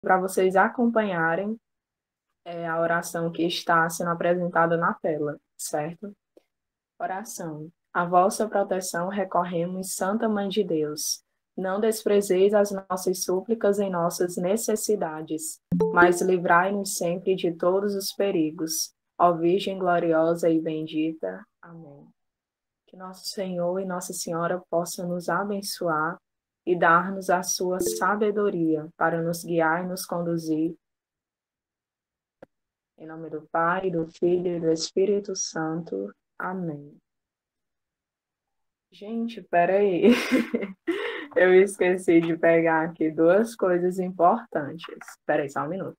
para vocês acompanharem a oração que está sendo apresentada na tela, certo? Oração. A vossa proteção recorremos, Santa Mãe de Deus. Não desprezeis as nossas súplicas em nossas necessidades, mas livrai-nos sempre de todos os perigos. Ó Virgem gloriosa e bendita. Amém. Que nosso Senhor e Nossa Senhora possam nos abençoar e dar-nos a sua sabedoria para nos guiar e nos conduzir. Em nome do Pai, do Filho e do Espírito Santo. Amém. Gente, peraí. Eu esqueci de pegar aqui duas coisas importantes. Peraí, só um minuto.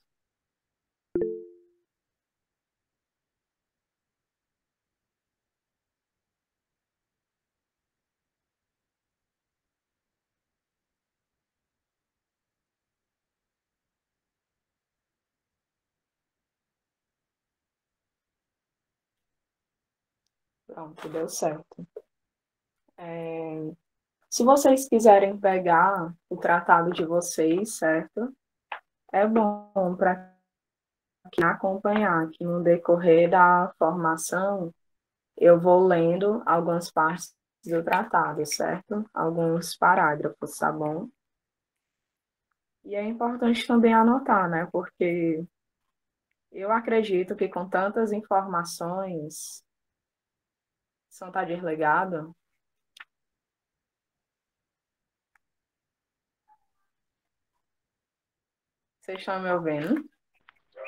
Pronto, deu certo. Se vocês quiserem pegar o tratado de vocês, certo? É bom para acompanhar que no decorrer da formação eu vou lendo algumas partes do tratado, certo? Alguns parágrafos, tá bom? E é importante também anotar, né? Porque eu acredito que com tantas informações, você não está desligado? Vocês estão me ouvindo?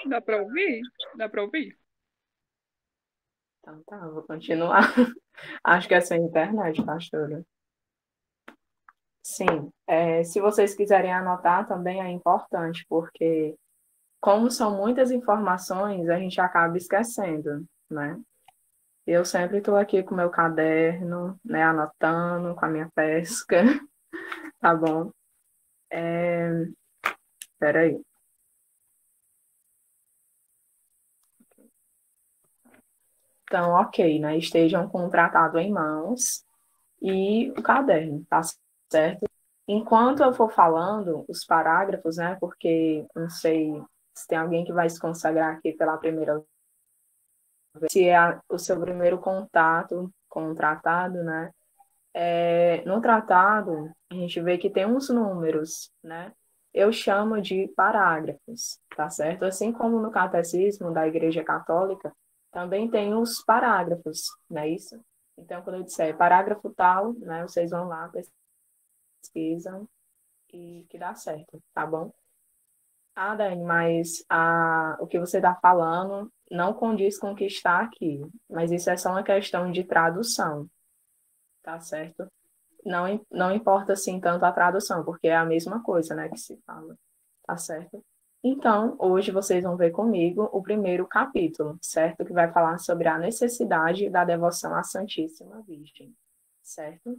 Dá pra ouvir? Dá pra ouvir? Então tá, eu vou continuar. Acho que é sem internet, pastora. Sim, se vocês quiserem anotar também é importante, porque como são muitas informações, a gente acaba esquecendo, né? Eu sempre estou aqui com meu caderno, né, anotando com a minha pesca, tá bom? Peraí. Então, ok, né? Estejam com o tratado em mãos e o caderno, tá certo? Enquanto eu for falando os parágrafos, né? Porque não sei se tem alguém que vai se consagrar aqui pela primeira vez, se é o seu primeiro contato com o tratado, né? No tratado, a gente vê que tem uns números, né? Eu chamo de parágrafos, tá certo? Assim como no catecismo da Igreja Católica, também tem os parágrafos, não é isso? Então, quando eu disser parágrafo tal, né, vocês vão lá, pesquisam e que dá certo, tá bom? Ah, Dani, mas o que você está falando não condiz com o que está aqui, mas isso é só uma questão de tradução, tá certo? Não importa assim tanto a tradução, porque é a mesma coisa, né, que se fala, tá certo? Então, hoje vocês vão ver comigo o primeiro capítulo, certo? Que vai falar sobre a necessidade da devoção à Santíssima Virgem, certo?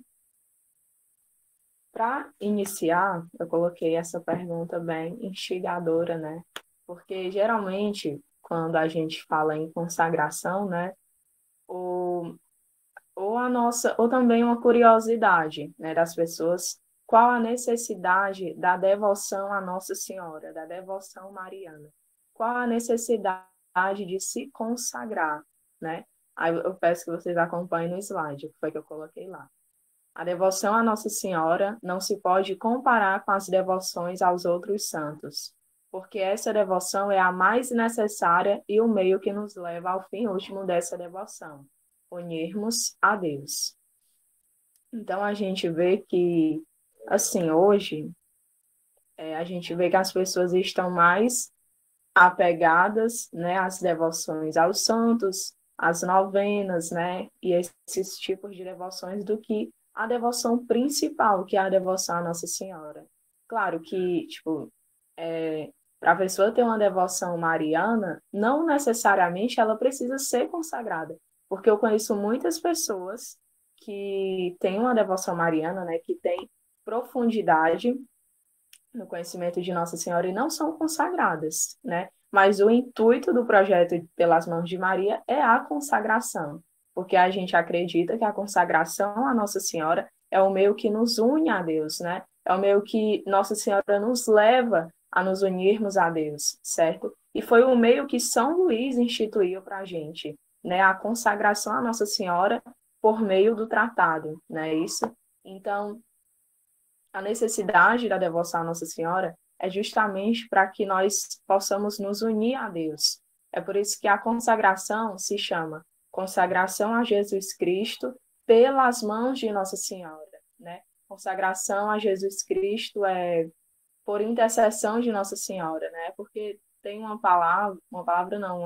Para iniciar, eu coloquei essa pergunta bem instigadora, né? Porque geralmente, quando a gente fala em consagração, né, o ou a nossa, ou também uma curiosidade, né, das pessoas, qual a necessidade da devoção à Nossa Senhora, da devoção mariana? Qual a necessidade de se consagrar, né? Aí eu peço que vocês acompanhem no slide, que foi que eu coloquei lá. A devoção à Nossa Senhora não se pode comparar com as devoções aos outros santos, porque essa devoção é a mais necessária e o meio que nos leva ao fim último dessa devoção, unirmos a Deus. Então a gente vê que, assim, hoje, a gente vê que as pessoas estão mais apegadas, né, às devoções aos santos, às novenas, né, e esses tipos de devoções do que a devoção principal, que é a devoção à Nossa Senhora. Claro que, tipo, para a pessoa ter uma devoção mariana, não necessariamente ela precisa ser consagrada, porque eu conheço muitas pessoas que têm uma devoção mariana, né, que tem profundidade no conhecimento de Nossa Senhora e não são consagradas, né? Mas o intuito do projeto Pelas Mãos de Maria é a consagração, porque a gente acredita que a consagração à Nossa Senhora é o meio que nos une a Deus, né? É o meio que Nossa Senhora nos leva a nos unirmos a Deus, certo? E foi o meio que São Luís instituiu para a gente, né? A consagração à Nossa Senhora por meio do tratado, não é isso? Então, a necessidade da devoção à Nossa Senhora é justamente para que nós possamos nos unir a Deus. É por isso que a consagração se chama consagração a Jesus Cristo pelas mãos de Nossa Senhora, né? Consagração a Jesus Cristo é por intercessão de Nossa Senhora, né? Porque tem uma palavra não,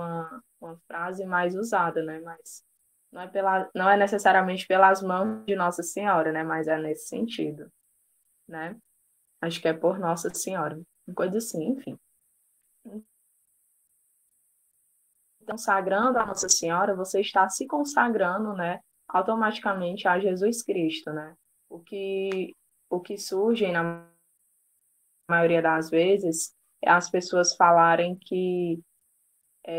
uma frase mais usada, né? Mas não é necessariamente pelas mãos de Nossa Senhora, né? Mas é nesse sentido, né? Acho que é por Nossa Senhora, uma coisa assim, enfim. Então, consagrando a Nossa Senhora, você está se consagrando, né, automaticamente a Jesus Cristo, né? O que, o que surge na maioria das vezes é as pessoas falarem que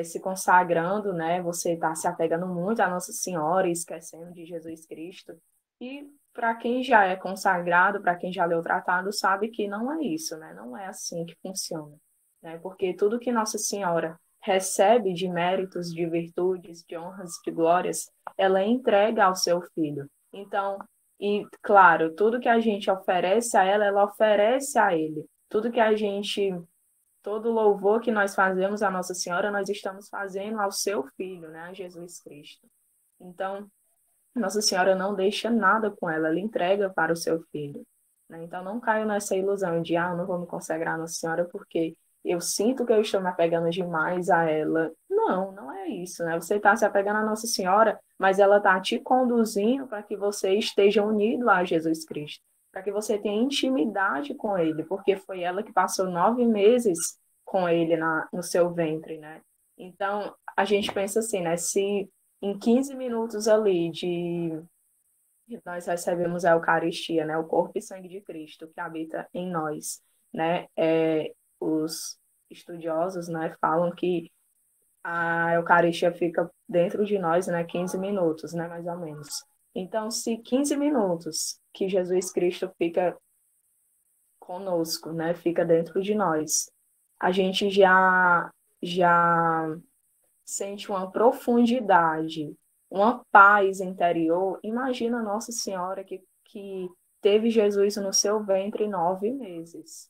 se consagrando, né, você está se apegando muito à Nossa Senhora e esquecendo de Jesus Cristo. E para quem já é consagrado, para quem já leu o tratado, sabe que não é isso, né? Não é assim que funciona, né? Porque tudo que Nossa Senhora recebe de méritos, de virtudes, de honras, de glórias, ela entrega ao seu filho. Então, e claro, tudo que a gente oferece a ela, ela oferece a ele. Tudo que a gente Todo louvor que nós fazemos à Nossa Senhora, nós estamos fazendo ao seu Filho, né, a Jesus Cristo. Então, Nossa Senhora não deixa nada com ela, ela entrega para o seu Filho, né? Então, não caio nessa ilusão de, eu não vou me consagrar à Nossa Senhora porque eu sinto que eu estou me apegando demais a ela. Não, não é isso, né? Você está se apegando à Nossa Senhora, mas ela está te conduzindo para que você esteja unido a Jesus Cristo, para que você tenha intimidade com Ele, porque foi ela que passou 9 meses com Ele no seu ventre, né? Então, a gente pensa assim, né? Se em 15 minutos ali de nós recebemos a Eucaristia, né, o corpo e sangue de Cristo que habita em nós, né? Os estudiosos, né, falam que a Eucaristia fica dentro de nós, né, 15 minutos, né, mais ou menos. Então, se 15 minutos que Jesus Cristo fica conosco, né, fica dentro de nós, a gente já sente uma profundidade, uma paz interior. Imagina Nossa Senhora que teve Jesus no seu ventre 9 meses.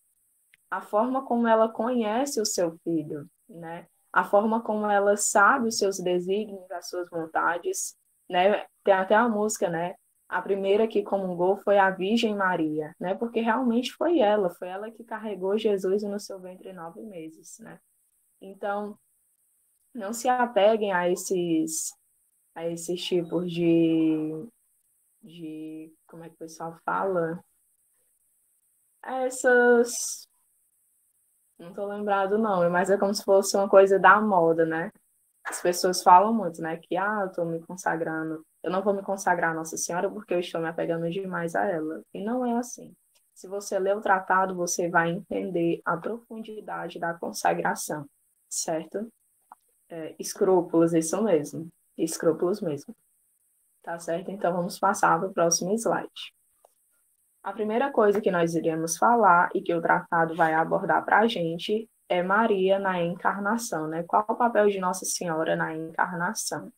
A forma como ela conhece o seu filho, né? A forma como ela sabe os seus desígnios, as suas vontades, né? Tem até a música, né? A primeira que comungou foi a Virgem Maria, né? Porque realmente foi ela que carregou Jesus no seu ventre 9 meses, né? Então, não se apeguem a esses tipos como é que o pessoal fala? A essas, não estou lembrado o nome, mas é como se fosse uma coisa da moda, né? As pessoas falam muito, né? Que, eu estou me consagrando, eu não vou me consagrar a Nossa Senhora porque eu estou me apegando demais a ela. E não é assim. Se você ler o tratado, você vai entender a profundidade da consagração, certo? Escrúpulos, isso mesmo. Escrúpulos mesmo. Tá certo? Então vamos passar para o próximo slide. A primeira coisa que nós iremos falar e que o tratado vai abordar para a gente é Maria na encarnação, né? Qual o papel de Nossa Senhora na encarnação?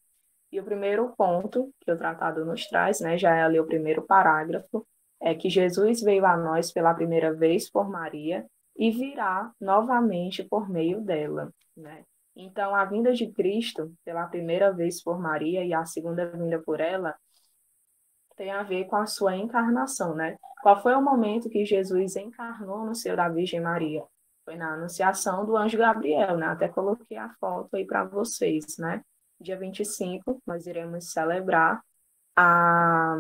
E o primeiro ponto que o tratado nos traz, né, já é ali o primeiro parágrafo, é que Jesus veio a nós pela primeira vez por Maria e virá novamente por meio dela, né? Então, a vinda de Cristo pela primeira vez por Maria e a segunda vinda por ela tem a ver com a sua encarnação, né? Qual foi o momento que Jesus encarnou no seio da Virgem Maria? Foi na anunciação do anjo Gabriel, né? Até coloquei a foto aí para vocês, né? Dia 25, nós iremos celebrar a,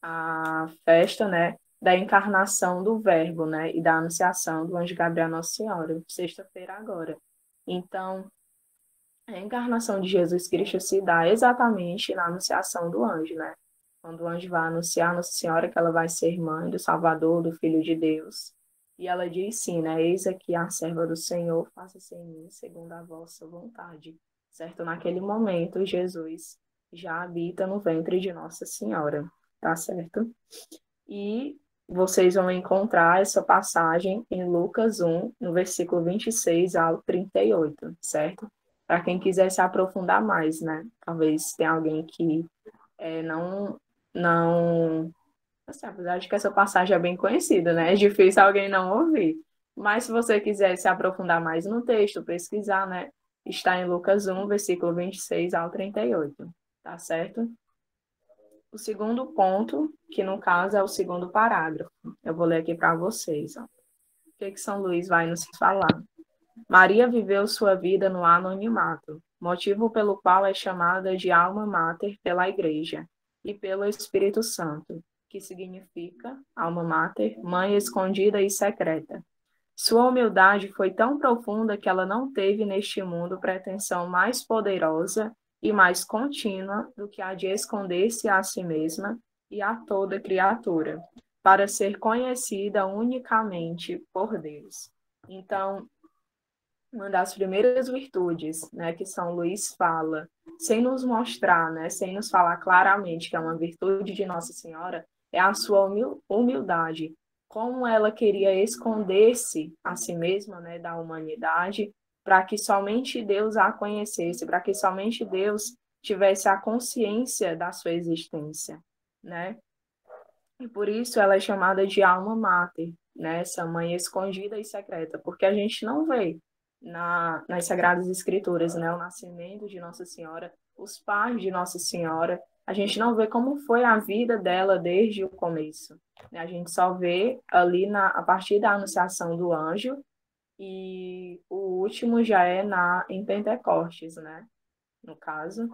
a festa, né? Da encarnação do Verbo, né? E da anunciação do anjo Gabriel à Nossa Senhora, sexta-feira agora. Então, a encarnação de Jesus Cristo se dá exatamente na anunciação do anjo, né? Quando o anjo vai anunciar a Nossa Senhora que ela vai ser mãe do Salvador, do Filho de Deus. E ela diz sim, né? Eis aqui a serva do Senhor, faça-se em mim segundo a vossa vontade. Certo? Naquele momento, Jesus já habita no ventre de Nossa Senhora, tá certo? E vocês vão encontrar essa passagem em Lucas 1, no versículo 26 ao 38, certo? Para quem quiser se aprofundar mais, né? Talvez tenha alguém que não, assim, apesar de que essa passagem é bem conhecida, né? É difícil alguém não ouvir. Mas se você quiser se aprofundar mais no texto, pesquisar, né? Está em Lucas 1, versículo 26 ao 38, tá certo? O segundo ponto, que no caso é o segundo parágrafo, eu vou ler aqui para vocês. Ó. O que São Luís vai nos falar? Maria viveu sua vida no anonimato, motivo pelo qual é chamada de alma mater pela Igreja e pelo Espírito Santo, que significa, alma mater, mãe escondida e secreta. Sua humildade foi tão profunda que ela não teve neste mundo pretensão mais poderosa e mais contínua do que a de esconder-se a si mesma e a toda criatura, para ser conhecida unicamente por Deus. Então, uma das primeiras virtudes, né, que São Luís fala, sem nos mostrar, né, sem nos falar claramente que é uma virtude de Nossa Senhora, é a sua humildade, como ela queria esconder-se a si mesma, né, da humanidade, para que somente Deus a conhecesse, para que somente Deus tivesse a consciência da sua existência, né? E por isso ela é chamada de alma mater, né? Essa mãe escondida e secreta, porque a gente não vê nas Sagradas Escrituras, né? O nascimento de Nossa Senhora, os pais de Nossa Senhora, a gente não vê como foi a vida dela desde o começo. Né? A gente só vê ali a partir da anunciação do anjo, e o último já é em Pentecostes, né? No caso.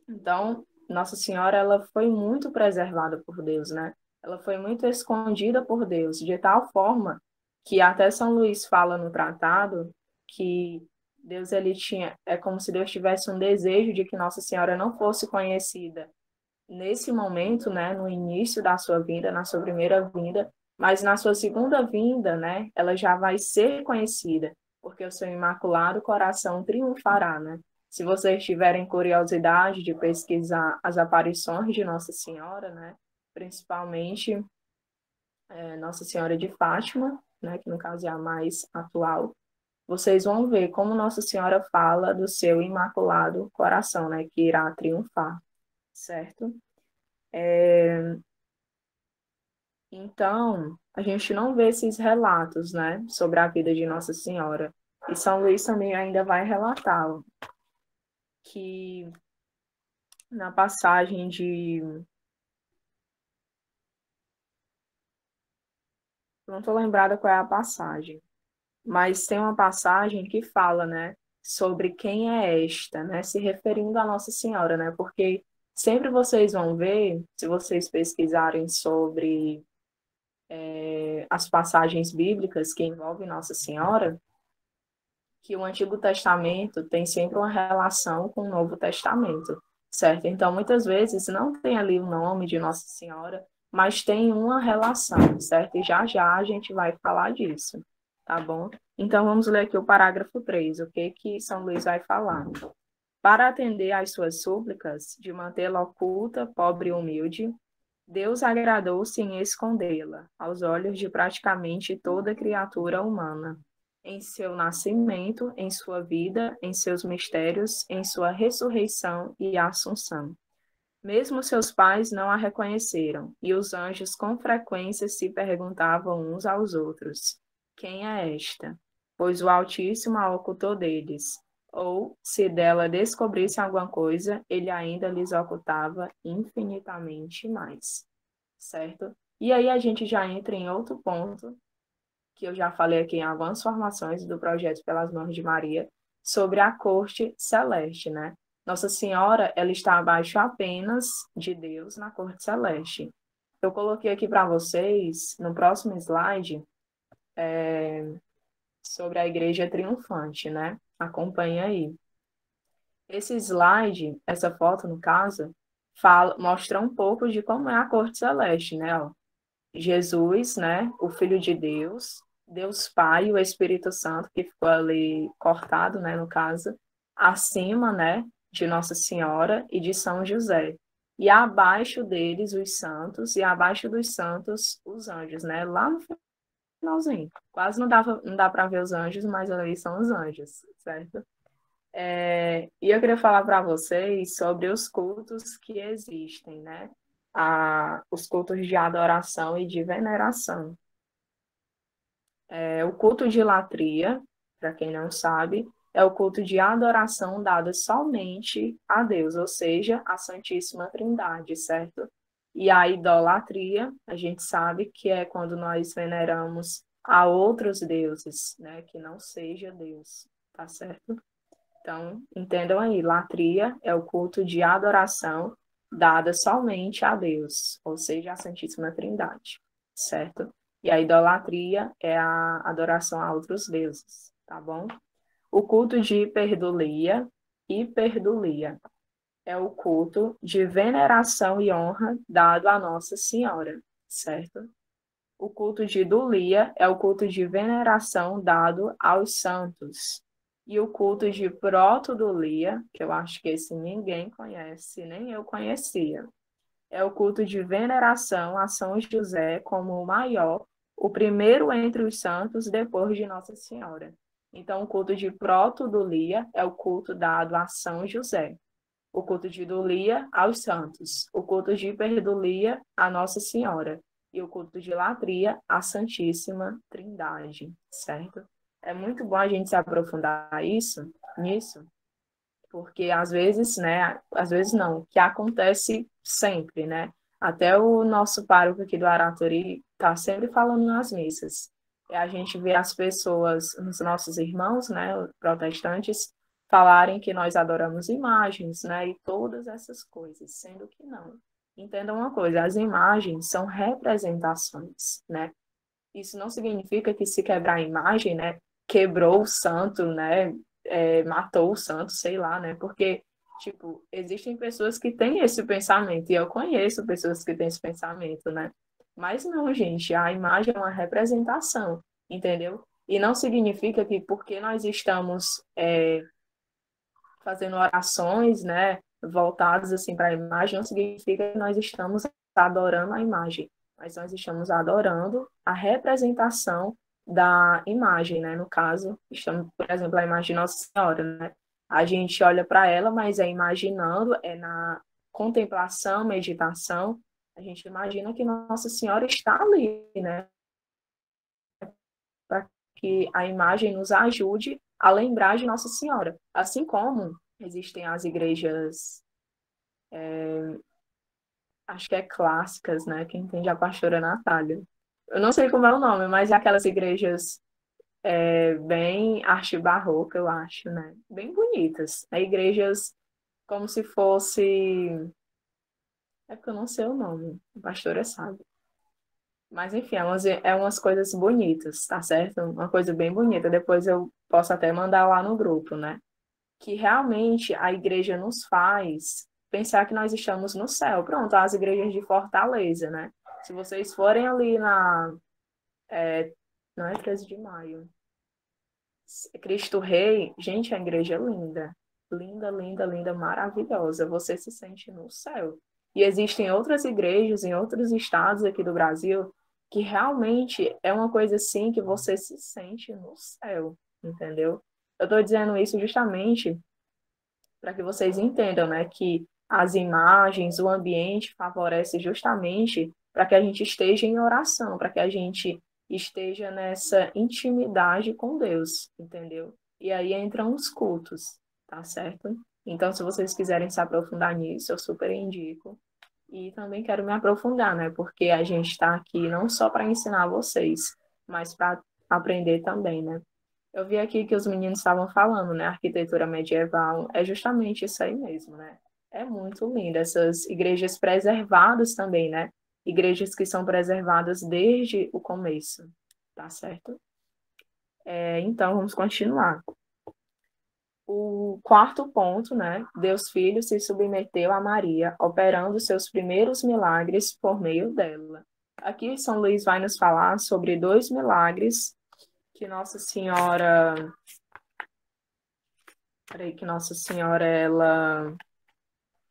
Então, Nossa Senhora, ela foi muito preservada por Deus, né? Ela foi muito escondida por Deus, de tal forma que até São Luís fala no tratado que Deus ele tinha, é como se Deus tivesse um desejo de que Nossa Senhora não fosse conhecida nesse momento, né, no início da sua vida, na sua primeira vinda, mas na sua segunda vinda, né, ela já vai ser conhecida, porque o seu imaculado coração triunfará, né? Se vocês tiverem curiosidade de pesquisar as aparições de Nossa Senhora, né, principalmente Nossa Senhora de Fátima, né, que no caso é a mais atual, vocês vão ver como Nossa Senhora fala do seu imaculado coração, né, que irá triunfar, certo? Então, a gente não vê esses relatos, né, sobre a vida de Nossa Senhora. E São Luís também ainda vai relatar ó, que na passagem de. Não estou lembrada qual é a passagem, mas tem uma passagem que fala, né, sobre quem é esta, né, se referindo a Nossa Senhora, né, porque sempre vocês vão ver, se vocês pesquisarem sobre as passagens bíblicas que envolvem Nossa Senhora, que o Antigo Testamento tem sempre uma relação com o Novo Testamento, certo? Então, muitas vezes não tem ali o nome de Nossa Senhora, mas tem uma relação, certo? E já já a gente vai falar disso, tá bom? Então, vamos ler aqui o parágrafo 3, o que que São Luís vai falar. Para atender às suas súplicas, de mantê-la oculta, pobre e humilde, Deus agradou-se em escondê-la aos olhos de praticamente toda criatura humana, em seu nascimento, em sua vida, em seus mistérios, em sua ressurreição e assunção. Mesmo seus pais não a reconheceram, e os anjos com frequência se perguntavam uns aos outros: quem é esta? Pois o Altíssimo a ocultou deles. Ou, se dela descobrissem alguma coisa, ele ainda lhes ocultava infinitamente mais. Certo? E aí a gente já entra em outro ponto, que eu já falei aqui em algumas formações do projeto Pelas Mãos de Maria, sobre a corte celeste, né? Nossa Senhora, ela está abaixo apenas de Deus na corte celeste. Eu coloquei aqui para vocês, no próximo slide, sobre a igreja triunfante, né? Acompanha aí. Esse slide, essa foto no caso, mostra um pouco de como é a corte celeste, né? Ó, Jesus, né, o Filho de Deus, Deus Pai e o Espírito Santo, que ficou ali cortado, né, no caso, acima, né, de Nossa Senhora e de São José. e abaixo deles os santos, e abaixo dos santos os anjos, né? Lá no finalzinho. Quase não dá para ver os anjos, mas ali são os anjos, certo? E eu queria falar para vocês sobre os cultos que existem, né? Os cultos de adoração e de veneração. O culto de latria, para quem não sabe, é o culto de adoração dado somente a Deus, ou seja, a Santíssima Trindade, certo? E a idolatria, a gente sabe que é quando nós veneramos a outros deuses, né, que não seja Deus, tá certo? Então, entendam aí, latria é o culto de adoração dada somente a Deus, ou seja, a Santíssima Trindade, certo? E a idolatria é a adoração a outros deuses, tá bom? O culto de hiperdulia, é o culto de veneração e honra dado a Nossa Senhora, certo? O culto de dulia é o culto de veneração dado aos santos. E o culto de protodulia, que eu acho que esse ninguém conhece, nem eu conhecia, é o culto de veneração a São José como o maior, o primeiro entre os santos depois de Nossa Senhora. Então, o culto de protodulia é o culto dado a São José. O culto de dulia aos santos. O culto de hiperdulia a Nossa Senhora. E o culto de latria à Santíssima Trindade, certo? É muito bom a gente se aprofundar nisso, porque às vezes, né, às vezes não, que acontece sempre, né? Até o nosso pároco aqui do Aratori está sempre falando nas missas. E a gente vê as pessoas, os nossos irmãos, né, protestantes, falarem que nós adoramos imagens, né, e todas essas coisas, sendo que não. Entenda uma coisa, as imagens são representações, né? Isso não significa que se quebrar a imagem, né, quebrou o santo, né, matou o santo, sei lá, né, porque, tipo, existem pessoas que têm esse pensamento, e eu conheço pessoas que têm esse pensamento, né, mas não, gente, a imagem é uma representação, entendeu? E não significa que porque nós estamos fazendo orações, né, voltadas assim para a imagem, não significa que nós estamos adorando a imagem, mas nós estamos adorando a representação da imagem, né? No caso, estamos, por exemplo, a imagem de Nossa Senhora, né? A gente olha para ela, mas é imaginando, é na contemplação, meditação, a gente imagina que Nossa Senhora está ali, né? Para que a imagem nos ajude a lembrar de Nossa Senhora. Assim como existem as igrejas, acho que é clássicas, né? Quem entende a pastora Natália. Eu não sei como é o nome, mas é aquelas igrejas bem arte barroca, eu acho, né? Bem bonitas. É igrejas como se fosse. É porque eu não sei o nome, a pastora sabe. Mas, enfim, é umas coisas bonitas, tá certo? Uma coisa bem bonita. Depois eu posso até mandar lá no grupo, né? Que realmente a igreja nos faz pensar que nós estamos no céu. Pronto, as igrejas de Fortaleza, né? Se vocês forem ali não é 13 de maio, Cristo Rei, gente, a igreja é linda. Linda, linda, linda, maravilhosa. Você se sente no céu. E existem outras igrejas em outros estados aqui do Brasil que realmente é uma coisa assim que você se sente no céu, entendeu? Eu estou dizendo isso justamente para que vocês entendam, né, que as imagens, o ambiente favorece justamente para que a gente esteja em oração, para que a gente esteja nessa intimidade com Deus, entendeu? E aí entram os cultos, tá certo? Então, se vocês quiserem se aprofundar nisso, eu super indico. E também quero me aprofundar, né? Porque a gente está aqui não só para ensinar vocês, mas para aprender também, né? Eu vi aqui que os meninos estavam falando, né? Arquitetura medieval é justamente isso aí mesmo, né? É muito lindo. Essas igrejas preservadas também, né? Igrejas que são preservadas desde o começo, tá certo? Então, vamos continuar. O quarto ponto, né? Deus Filho se submeteu a Maria, operando seus primeiros milagres por meio dela. Aqui São Luís vai nos falar sobre dois milagres que Nossa Senhora que Nossa Senhora, ela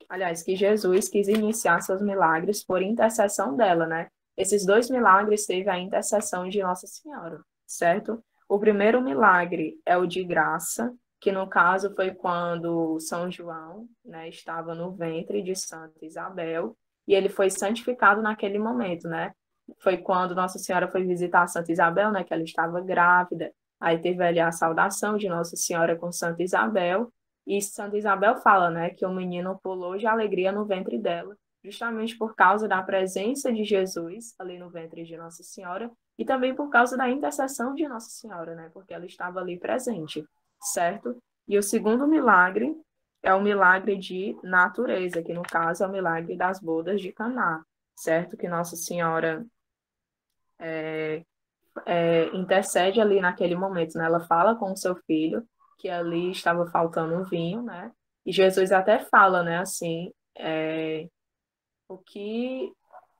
Aliás, que Jesus quis iniciar seus milagres por intercessão dela, né? Esses dois milagres teve a intercessão de Nossa Senhora, certo? O primeiro milagre é o de graça, que no caso foi quando São João, né, estava no ventre de Santa Isabel, e ele foi santificado naquele momento, né? Foi quando Nossa Senhora foi visitar Santa Isabel, né, que ela estava grávida. Aí teve ali a saudação de Nossa Senhora com Santa Isabel, e Santa Isabel fala, né, que o menino pulou de alegria no ventre dela, justamente por causa da presença de Jesus ali no ventre de Nossa Senhora e também por causa da intercessão de Nossa Senhora, né, porque ela estava ali presente, certo? E o segundo milagre é o milagre de natureza, que no caso é o milagre das bodas de Caná, certo? Que Nossa Senhora intercede ali naquele momento, né? Ela fala com o seu filho que ali estava faltando vinho, né? E Jesus até fala, né? Assim, o que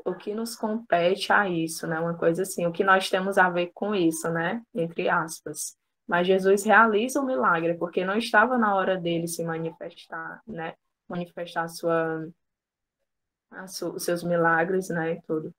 o que nos compete a isso, né? Uma coisa assim, o que nós temos a ver com isso, né? Entre aspas. Mas Jesus realiza o milagre porque não estava na hora dele se manifestar, né? Manifestar os seus milagres, né? E tudo.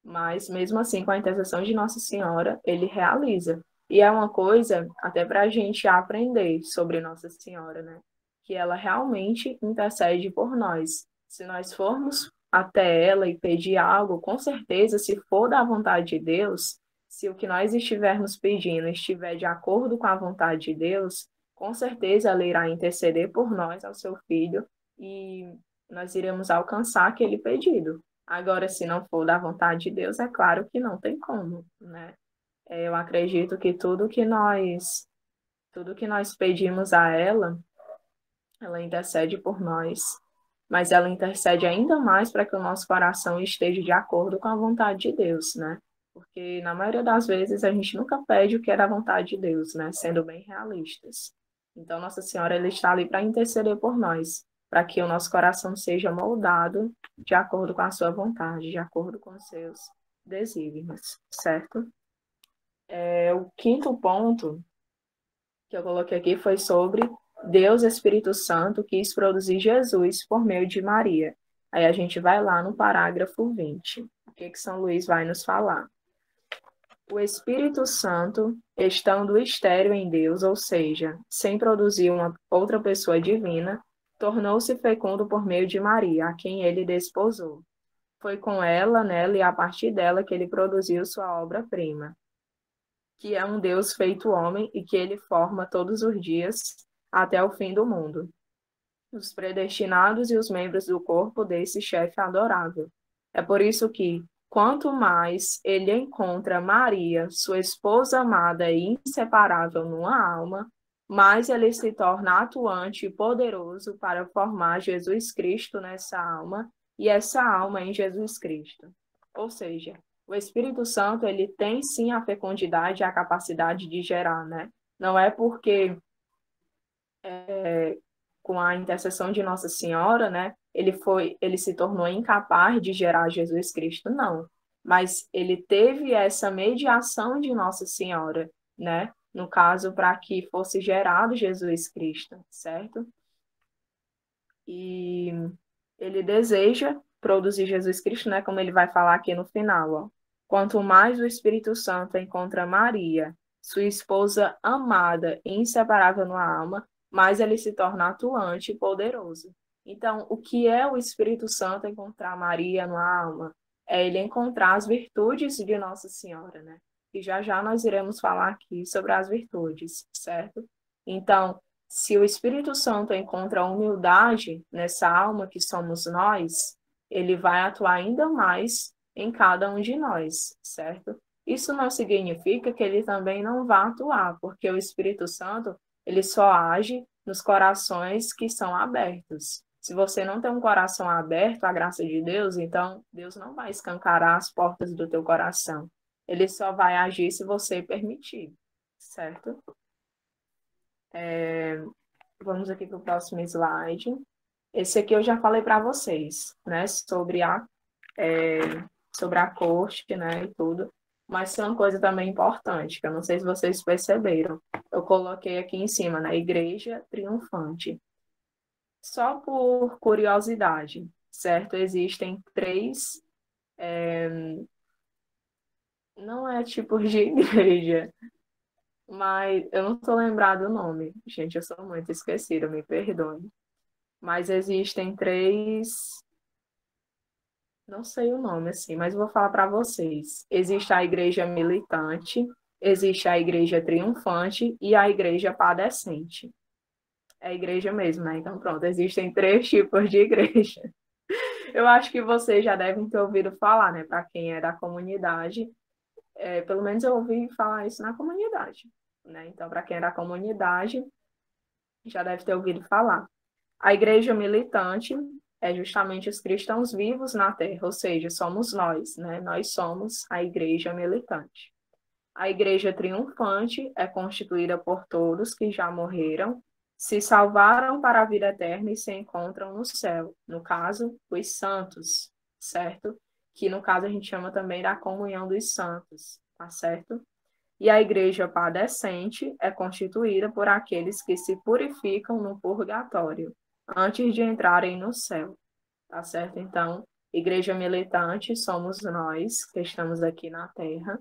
Mas mesmo assim, com a intercessão de Nossa Senhora, ele realiza. E é uma coisa até para a gente aprender sobre Nossa Senhora, né? Que ela realmente intercede por nós. Se nós formos até ela e pedir algo, com certeza, se for da vontade de Deus, se o que nós estivermos pedindo estiver de acordo com a vontade de Deus, com certeza ela irá interceder por nós, ao seu filho, e nós iremos alcançar aquele pedido. Agora, se não for da vontade de Deus, é claro que não tem como, né? Eu acredito que tudo que nós pedimos a ela, ela intercede por nós, mas ela intercede ainda mais para que o nosso coração esteja de acordo com a vontade de Deus, né? Porque na maioria das vezes a gente nunca pede o que é da vontade de Deus, né? Sendo bem realistas. Então, Nossa Senhora, ela está ali para interceder por nós, para que o nosso coração seja moldado de acordo com a sua vontade, de acordo com os seus desígnios, certo? O quinto ponto que eu coloquei aqui foi sobre Deus Espírito Santo quis produzir Jesus por meio de Maria. Aí a gente vai lá no parágrafo 20. O que que São Luís vai nos falar? O Espírito Santo, estando estéril em Deus, ou seja, sem produzir uma outra pessoa divina, tornou-se fecundo por meio de Maria, a quem ele desposou. Foi com ela, nela e a partir dela que ele produziu sua obra-prima, que é um Deus feito homem e que ele forma todos os dias até o fim do mundo, os predestinados e os membros do corpo desse chefe adorável. É por isso que, quanto mais ele encontra Maria, sua esposa amada e inseparável numa alma, mais ele se torna atuante e poderoso para formar Jesus Cristo nessa alma e essa alma em Jesus Cristo. Ou seja, o Espírito Santo, ele tem sim a fecundidade e a capacidade de gerar, né? Não é porque com a intercessão de Nossa Senhora, né, ele se tornou incapaz de gerar Jesus Cristo, não. Mas ele teve essa mediação de Nossa Senhora, né, no caso para que fosse gerado Jesus Cristo, certo? E ele deseja produzir Jesus Cristo, né, como ele vai falar aqui no final, ó. Quanto mais o Espírito Santo encontra Maria, sua esposa amada e inseparável no alma, mais ele se torna atuante e poderoso. Então, o que é o Espírito Santo encontrar Maria no alma? É ele encontrar as virtudes de Nossa Senhora, né? E já já nós iremos falar aqui sobre as virtudes, certo? Então, se o Espírito Santo encontra humildade nessa alma que somos nós, ele vai atuar ainda mais em cada um de nós, certo? Isso não significa que ele também não vá atuar, porque o Espírito Santo, ele só age nos corações que são abertos. Se você não tem um coração aberto à graça de Deus, então Deus não vai escancarar as portas do teu coração. Ele só vai agir se você permitir, certo? Vamos aqui para o próximo slide. Esse aqui eu já falei para vocês, né, é, sobre a corte, né, e tudo. Mas tem uma coisa também importante, que eu não sei se vocês perceberam. Eu coloquei aqui em cima, na igreja triunfante. Só por curiosidade, certo? Existem três, não é tipos de igreja, mas eu não estou lembrado o nome. Gente, eu sou muito esquecida, me perdoe. Mas existem três, não sei o nome assim, mas vou falar para vocês. Existe a igreja militante, existe a igreja triunfante e a igreja padecente. É a igreja mesmo, né? Então, pronto, existem três tipos de igreja. Eu acho que vocês já devem ter ouvido falar, né? Para quem é da comunidade, pelo menos eu ouvi falar isso na comunidade, né? Então, para quem é da comunidade, já deve ter ouvido falar. A igreja militante é justamente os cristãos vivos na terra, ou seja, somos nós, né? Nós somos a igreja militante. A igreja triunfante é constituída por todos que já morreram, se salvaram para a vida eterna e se encontram no céu. No caso, os santos, certo? Que no caso a gente chama também da comunhão dos santos, tá certo? E a igreja padecente é constituída por aqueles que se purificam no purgatório antes de entrarem no céu, tá certo? Então, igreja militante somos nós que estamos aqui na terra.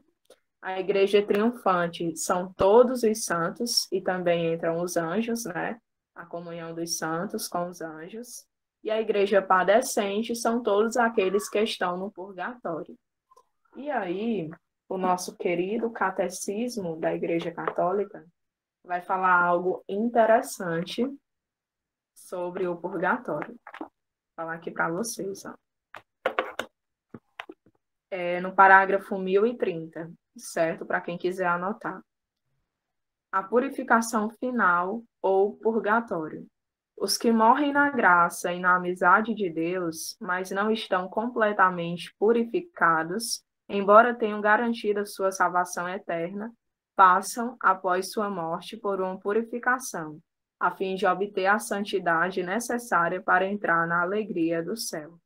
A igreja triunfante são todos os santos e também entram os anjos, né? A comunhão dos santos com os anjos. E a igreja padecente são todos aqueles que estão no purgatório. E aí, o nosso querido catecismo da Igreja Católica vai falar algo interessante sobre o purgatório. Vou falar aqui para vocês, ó. No parágrafo 1030, certo? Para quem quiser anotar. A purificação final ou purgatório. Os que morrem na graça e na amizade de Deus, mas não estão completamente purificados, embora tenham garantido sua salvação eterna, passam, após sua morte, por uma purificação, a fim de obter a santidade necessária para entrar na alegria do céu.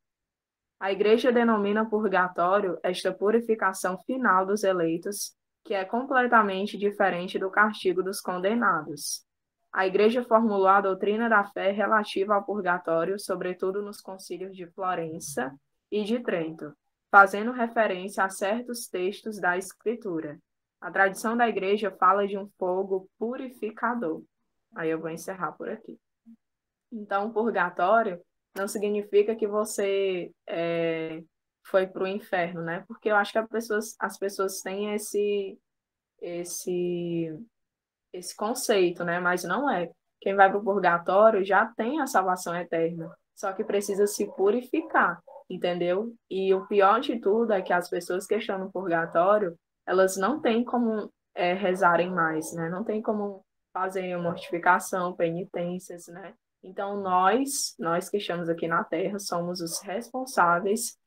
A Igreja denomina purgatório esta purificação final dos eleitos, que é completamente diferente do castigo dos condenados. A Igreja formulou a doutrina da fé relativa ao purgatório, sobretudo nos concílios de Florença e de Trento, fazendo referência a certos textos da Escritura. A tradição da Igreja fala de um fogo purificador. Aí eu vou encerrar por aqui. Então, o purgatório não significa que você foi para o inferno, né? Porque eu acho que as pessoas têm esse, esse conceito, né? Mas não é. Quem vai para o purgatório já tem a salvação eterna, só que precisa se purificar, entendeu? E o pior de tudo é que as pessoas que estão no purgatório, elas não têm como rezarem mais, né? Não tem como fazer mortificação, penitências, né? Então, nós que estamos aqui na Terra, somos os responsáveis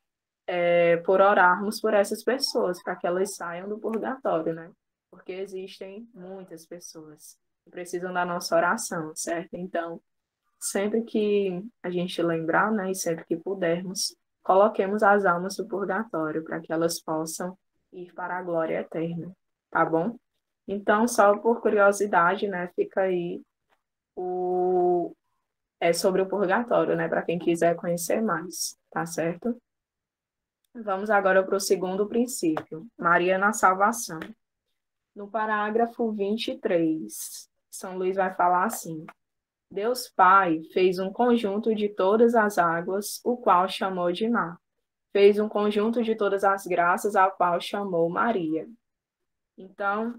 por orarmos por essas pessoas, para que elas saiam do purgatório, né? Porque existem muitas pessoas que precisam da nossa oração, certo? Então, sempre que a gente lembrar, né, e sempre que pudermos, coloquemos as almas do purgatório para que elas possam ir para a glória eterna, tá bom? Então, só por curiosidade, né, fica aí sobre o purgatório, né, para quem quiser conhecer mais, tá certo? Vamos agora para o segundo princípio, Maria na salvação. No parágrafo 23, São Luís vai falar assim: Deus Pai fez um conjunto de todas as águas, o qual chamou de mar. Fez um conjunto de todas as graças, ao qual chamou Maria. Então,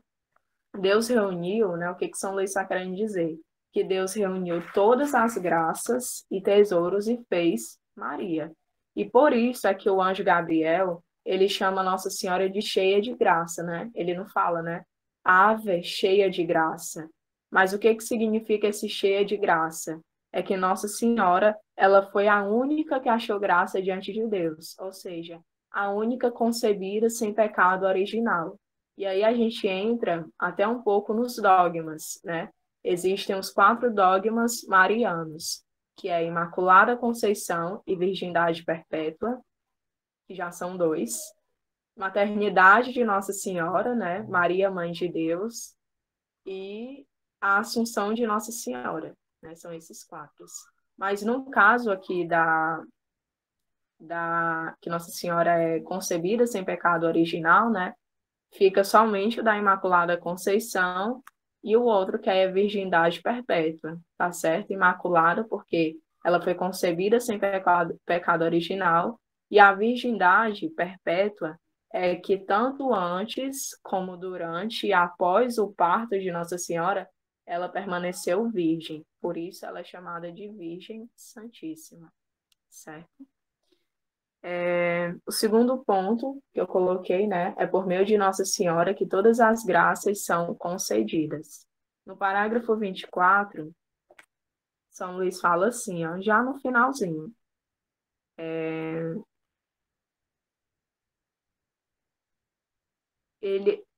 Deus reuniu, né? O que São Luís está querendo dizer? Que Deus reuniu todas as graças e tesouros e fez Maria. E por isso é que o anjo Gabriel, ele chama Nossa Senhora de cheia de graça, né? Ele não fala, né? Ave cheia de graça. Mas o que significa esse cheia de graça? É que Nossa Senhora, ela foi a única que achou graça diante de Deus, ou seja, a única concebida sem pecado original. E aí a gente entra até um pouco nos dogmas, né? Existem os 4 dogmas marianos, que é Imaculada Conceição e Virgindade Perpétua, que já são 2. Maternidade de Nossa Senhora, né? Maria, Mãe de Deus, e a Assunção de Nossa Senhora, né? São esses 4. Mas no caso aqui que Nossa Senhora é concebida sem pecado original, né? Fica somente o da Imaculada Conceição e o outro que é a virgindade perpétua, tá certo? Imaculada porque ela foi concebida sem pecado original, e a virgindade perpétua é que tanto antes como durante e após o parto de Nossa Senhora, ela permaneceu virgem. Por isso ela é chamada de Virgem Santíssima, certo? O segundo ponto que eu coloquei, né, é por meio de Nossa Senhora que todas as graças são concedidas. No parágrafo 24, São Luís fala assim, ó, já no finalzinho,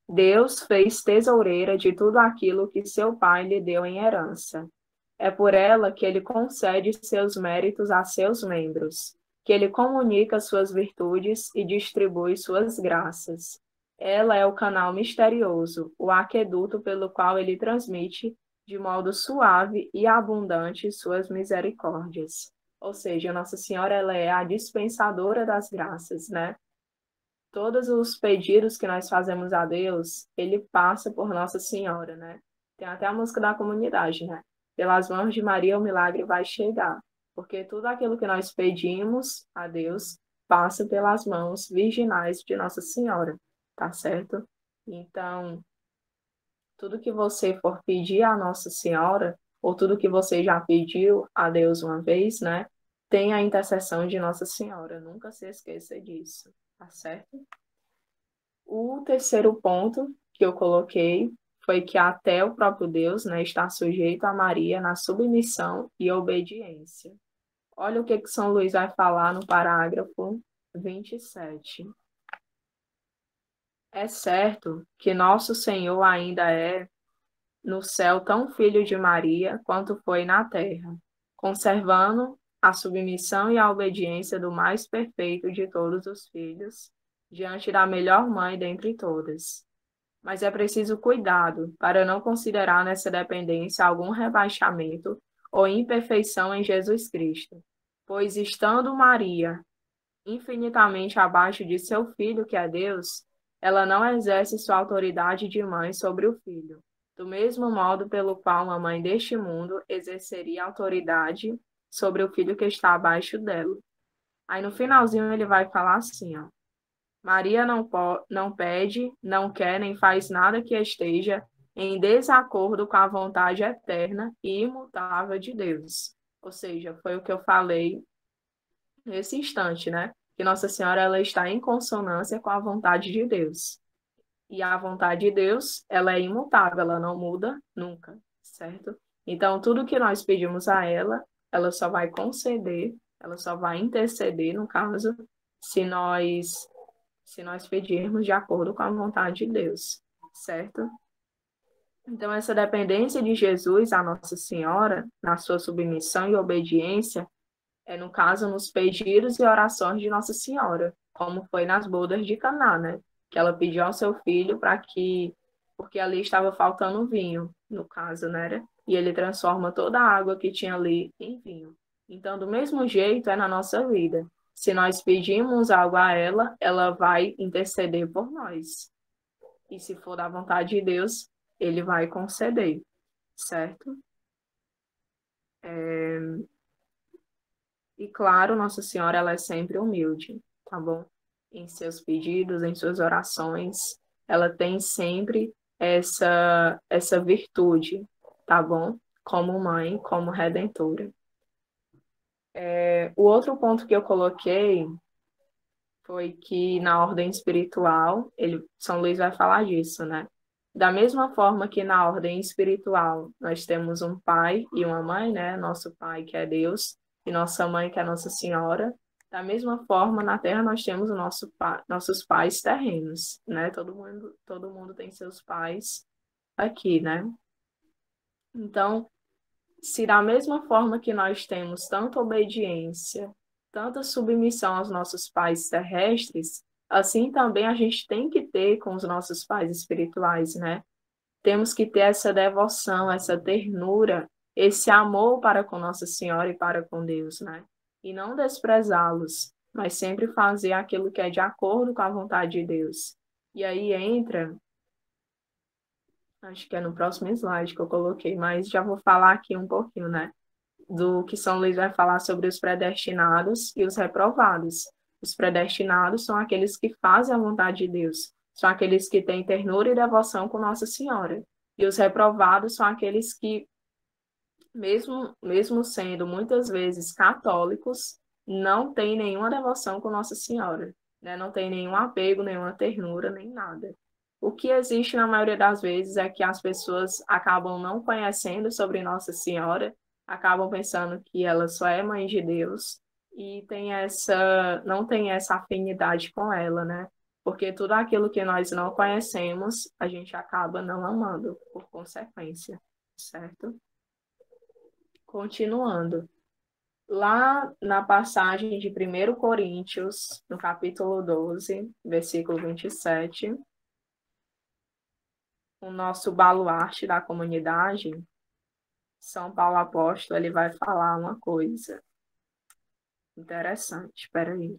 Deus fez tesoureira de tudo aquilo que seu pai lhe deu em herança. É por ela que ele concede seus méritos a seus membros, que ele comunica suas virtudes e distribui suas graças. Ela é o canal misterioso, o aqueduto pelo qual ele transmite de modo suave e abundante suas misericórdias. Ou seja, Nossa Senhora ela é a dispensadora das graças, né? Todos os pedidos que nós fazemos a Deus, ele passa por Nossa Senhora, né? Tem até a música da comunidade, né? Pelas mãos de Maria o milagre vai chegar, porque tudo aquilo que nós pedimos a Deus passa pelas mãos virginais de Nossa Senhora, tá certo? Então, tudo que você for pedir a Nossa Senhora, ou tudo que você já pediu a Deus uma vez, né? Tem a intercessão de Nossa Senhora, nunca se esqueça disso, tá certo? O terceiro ponto que eu coloquei foi que até o próprio Deus, né, está sujeito a Maria na submissão e obediência. Olha o que São Luís vai falar no parágrafo 27. É certo que nosso Senhor ainda é no céu tão filho de Maria quanto foi na terra, conservando a submissão e a obediência do mais perfeito de todos os filhos, diante da melhor mãe dentre todas. Mas é preciso cuidado para não considerar nessa dependência algum rebaixamento ou imperfeição em Jesus Cristo, pois estando Maria infinitamente abaixo de seu filho, que é Deus, ela não exerce sua autoridade de mãe sobre o filho, do mesmo modo pelo qual uma mãe deste mundo exerceria autoridade sobre o filho que está abaixo dela. Aí no finalzinho ele vai falar assim, ó. Maria não pede, não quer, nem faz nada que esteja em desacordo com a vontade eterna e imutável de Deus. Ou seja, foi o que eu falei nesse instante, né? Que Nossa Senhora ela está em consonância com a vontade de Deus. E a vontade de Deus, ela é imutável, ela não muda nunca, certo? Então, tudo que nós pedimos a ela, ela só vai conceder, ela só vai interceder, no caso, se nós pedirmos de acordo com a vontade de Deus, certo? Então, essa dependência de Jesus à Nossa Senhora, na sua submissão e obediência, é, no caso, nos pedidos e orações de Nossa Senhora, como foi nas bodas de Caná, né? Que ela pediu ao seu filho porque ali estava faltando vinho, no caso, né? E ele transforma toda a água que tinha ali em vinho. Então, do mesmo jeito é na nossa vida. Se nós pedimos algo a ela, ela vai interceder por nós. E se for da vontade de Deus, ele vai conceder, certo? E claro, Nossa Senhora, ela é sempre humilde, tá bom? Em seus pedidos, em suas orações, ela tem sempre essa virtude, tá bom? Como mãe, como redentora. O outro ponto que eu coloquei foi que na ordem espiritual, São Luís vai falar disso, né? Da mesma forma que na ordem espiritual nós temos um pai e uma mãe, né? Nosso pai que é Deus e nossa mãe que é Nossa Senhora. Da mesma forma, na Terra nós temos nossos pais terrenos, né? Todo mundo tem seus pais aqui, né? Então, se da mesma forma que nós temos tanta obediência, tanta submissão aos nossos pais terrestres, assim também a gente tem que ter com os nossos pais espirituais, né? Temos que ter essa devoção, essa ternura esse amor para com Nossa Senhora e para com Deus, né? E não desprezá-los, mas sempre fazer aquilo que é de acordo com a vontade de Deus. E aí entra, acho que é no próximo slide que eu coloquei, mas já vou falar aqui um pouquinho, né? Do que São Luís vai falar sobre os predestinados e os reprovados. Os predestinados são aqueles que fazem a vontade de Deus, são aqueles que têm ternura e devoção com Nossa Senhora. E os reprovados são aqueles que, mesmo sendo muitas vezes católicos, não têm nenhuma devoção com Nossa Senhora, né? Não tem nenhum apego, nenhuma ternura, nem nada. O que existe na maioria das vezes é que as pessoas acabam não conhecendo sobre Nossa Senhora, acabam pensando que ela só é mãe de Deus e não tem essa afinidade com ela, né? Porque tudo aquilo que nós não conhecemos, a gente acaba não amando por consequência, certo? Continuando. Lá na passagem de 1 Coríntios, no capítulo 12, versículo 27, o nosso baluarte da comunidade, São Paulo Apóstolo, ele vai falar uma coisa interessante. Espera aí.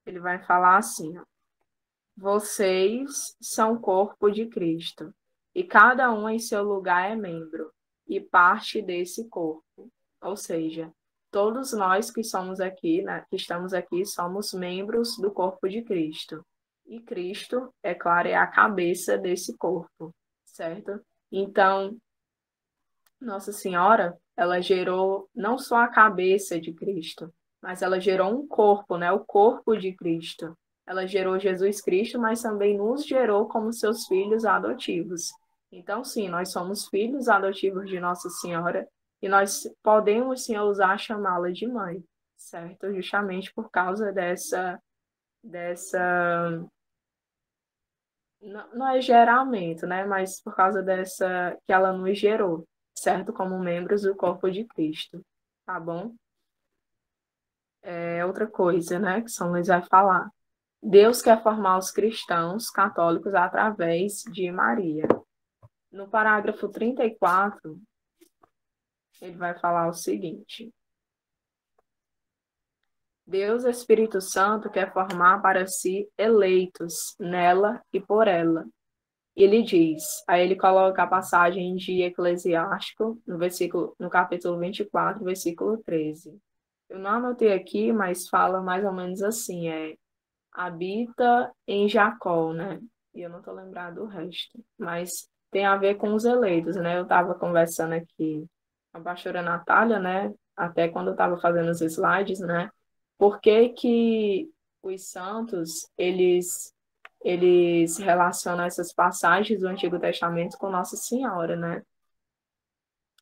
Ele vai falar assim, ó: vocês são o corpo de Cristo, e cada um em seu lugar é membro e parte desse corpo. Ou seja, todos nós que somos aqui, né, que estamos aqui, somos membros do corpo de Cristo. E Cristo, é claro, é a cabeça desse corpo, certo? Então, Nossa Senhora, ela gerou não só a cabeça de Cristo, mas ela gerou um corpo, né? O corpo de Cristo. Ela gerou Jesus Cristo, mas também nos gerou como seus filhos adotivos. Então, sim, nós somos filhos adotivos de Nossa Senhora e nós podemos, sim, ousar chamá-la de mãe, certo? Justamente por causa dessa não é geramento, né? Mas por causa dessa que ela nos gerou, certo? Como membros do corpo de Cristo, tá bom? É outra coisa, né? Que São Luís vai falar. Deus quer formar os cristãos católicos através de Maria. No parágrafo 34, ele vai falar o seguinte: Deus, Espírito Santo, quer formar para si eleitos nela e por ela. Ele diz, aí ele coloca a passagem de Eclesiástico no capítulo 24, versículo 13. Eu não anotei aqui, mas fala mais ou menos assim, habita em Jacó, né? E eu não estou lembrado do resto, mas tem a ver com os eleitos, né? Eu estava conversando aqui com a pastora Natália, né? Até quando eu estava fazendo os slides, né? Por que que os santos, eles relacionam essas passagens do Antigo Testamento com Nossa Senhora, né?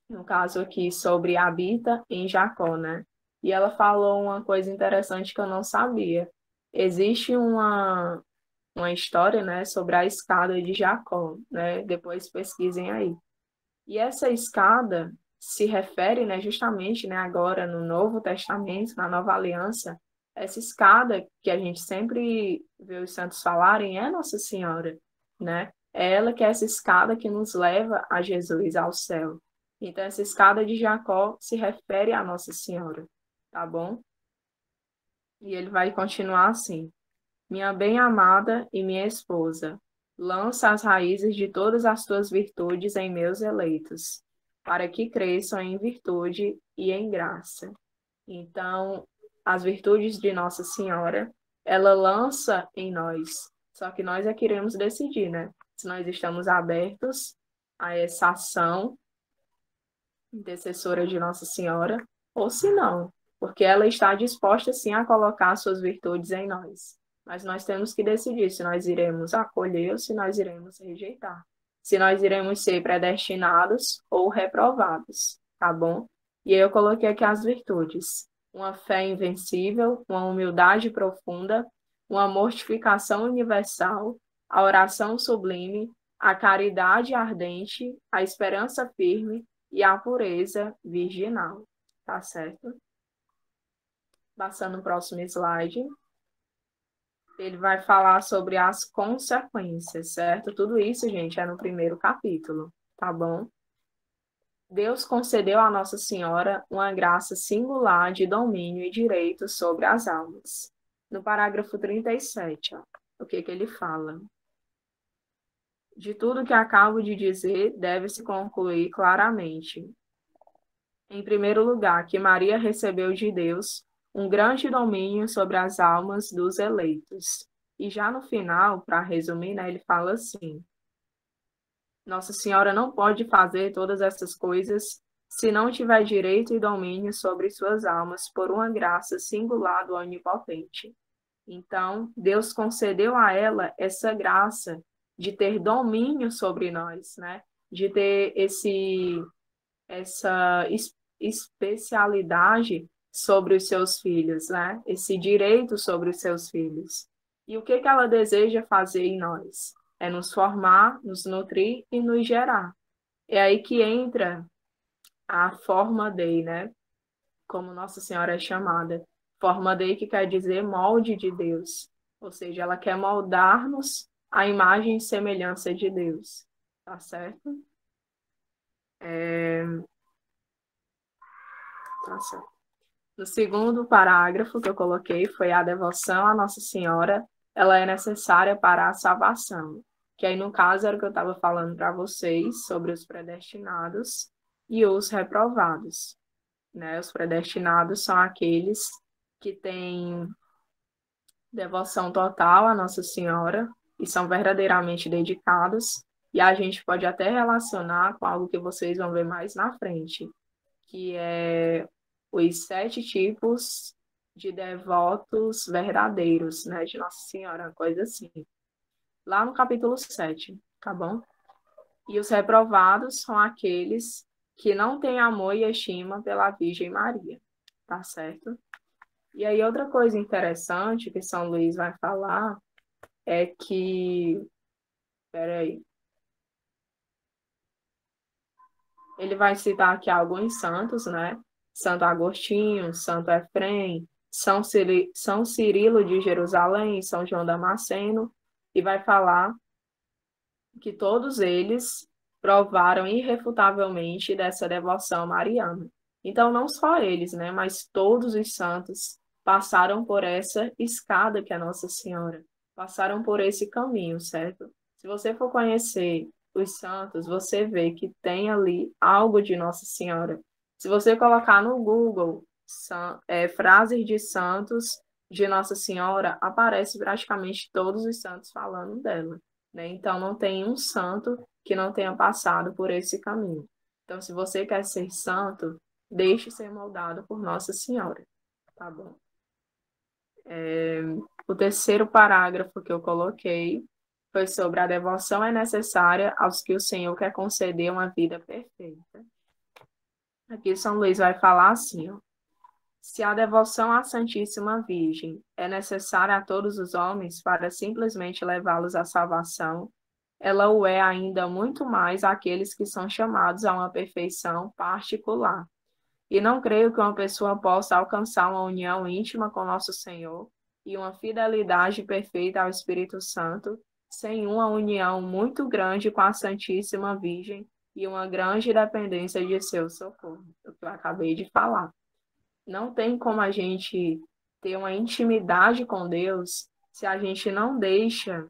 No caso aqui, sobre habita em Jacó, né? E ela falou uma coisa interessante que eu não sabia. Existe uma história, né, sobre a escada de Jacó, né? Depois pesquisem aí. E essa escada se refere, né, justamente, né, agora no Novo Testamento, na Nova Aliança, essa escada que a gente sempre vê os santos falarem é Nossa Senhora, né? É ela que é essa escada que nos leva a Jesus, ao céu. Então, essa escada de Jacó se refere a Nossa Senhora, tá bom? E ele vai continuar assim: minha bem-amada e minha esposa, lança as raízes de todas as tuas virtudes em meus eleitos, para que cresçam em virtude e em graça. Então, as virtudes de Nossa Senhora, ela lança em nós, só que nós é que iremos decidir, né? Se nós estamos abertos a essa ação intercessora de Nossa Senhora, ou se não, porque ela está disposta sim a colocar suas virtudes em nós. Mas nós temos que decidir se nós iremos acolher ou se nós iremos rejeitar. Se nós iremos ser predestinados ou reprovados, tá bom? E aí eu coloquei aqui as virtudes: uma fé invencível, uma humildade profunda, uma mortificação universal, a oração sublime, a caridade ardente, a esperança firme e a pureza virginal, tá certo? Passando o próximo slide, ele vai falar sobre as consequências, certo? Tudo isso, gente, é no primeiro capítulo, tá bom? Deus concedeu a Nossa Senhora uma graça singular de domínio e direito sobre as almas. No parágrafo 37, ó, o que ele fala? De tudo que acabo de dizer, deve-se concluir claramente. Em primeiro lugar, que Maria recebeu de Deus um grande domínio sobre as almas dos eleitos. E já no final, para resumir, né, ele fala assim: Nossa Senhora não pode fazer todas essas coisas se não tiver direito e domínio sobre suas almas por uma graça singular do Onipotente. Então, Deus concedeu a ela essa graça de ter domínio sobre nós, né? De ter essa especialidade sobre os seus filhos, né? Esse direito sobre os seus filhos. E o que que ela deseja fazer em nós? É nos formar, nos nutrir e nos gerar. É aí que entra a forma Dei, né? Como Nossa Senhora é chamada. Forma Dei que quer dizer molde de Deus. Ou seja, ela quer moldar-nos à imagem e semelhança de Deus. Tá certo? Tá certo. No segundo parágrafo que eu coloquei foi a devoção à Nossa Senhora, ela é necessária para a salvação. Que aí, no caso, era o que eu estava falando para vocês sobre os predestinados e os reprovados, né? Os predestinados são aqueles que têm devoção total à Nossa Senhora e são verdadeiramente dedicados, e a gente pode até relacionar com algo que vocês vão ver mais na frente, que é os 7 tipos de devotos verdadeiros, né, de Nossa Senhora, uma coisa assim. Lá no capítulo 7, tá bom? E os reprovados são aqueles que não têm amor e estima pela Virgem Maria, tá certo? E aí outra coisa interessante que São Luís vai falar é que, peraí, ele vai citar aqui alguns santos, né? Santo Agostinho, Santo Efrem, São Cirilo de Jerusalém, São João Damasceno, e vai falar que todos eles provaram irrefutavelmente dessa devoção mariana. Então, não só eles, né, mas todos os santos passaram por essa escada que é Nossa Senhora, passaram por esse caminho, certo? Se você for conhecer os santos, você vê que tem ali algo de Nossa Senhora. Se você colocar no Google frases de santos de Nossa Senhora, aparece praticamente todos os santos falando dela, né? Então, não tem um santo que não tenha passado por esse caminho. Então, se você quer ser santo, deixe ser moldado por Nossa Senhora, tá bom? O terceiro parágrafo que eu coloquei foi sobre a devoção é necessária aos que o Senhor quer conceder uma vida perfeita. Aqui São Luís vai falar assim, ó. Se a devoção à Santíssima Virgem é necessária a todos os homens para simplesmente levá-los à salvação, ela o é ainda muito mais àqueles que são chamados a uma perfeição particular. E não creio que uma pessoa possa alcançar uma união íntima com Nosso Senhor e uma fidelidade perfeita ao Espírito Santo sem uma união muito grande com a Santíssima Virgem e uma grande dependência de seu socorro, o que eu acabei de falar. Não tem como a gente ter uma intimidade com Deus se a gente não deixa,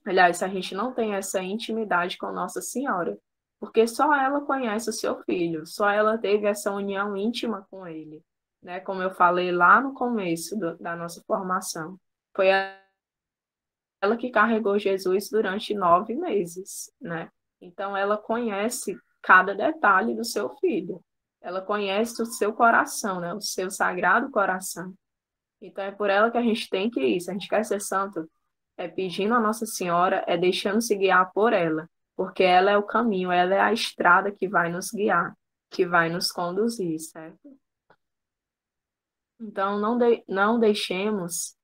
aliás, se a gente não tem essa intimidade com Nossa Senhora, porque só ela conhece o seu filho, só ela teve essa união íntima com ele, né? Como eu falei lá no começo da nossa formação, foi ela que carregou Jesus durante 9 meses, né? Então ela conhece cada detalhe do seu filho, ela conhece o seu coração, né? O seu sagrado coração. Então é por ela que a gente tem que ir. Se a gente quer ser santo, é pedindo a Nossa Senhora, é deixando-se guiar por ela, porque ela é o caminho, ela é a estrada que vai nos guiar, que vai nos conduzir, certo? Então não deixemos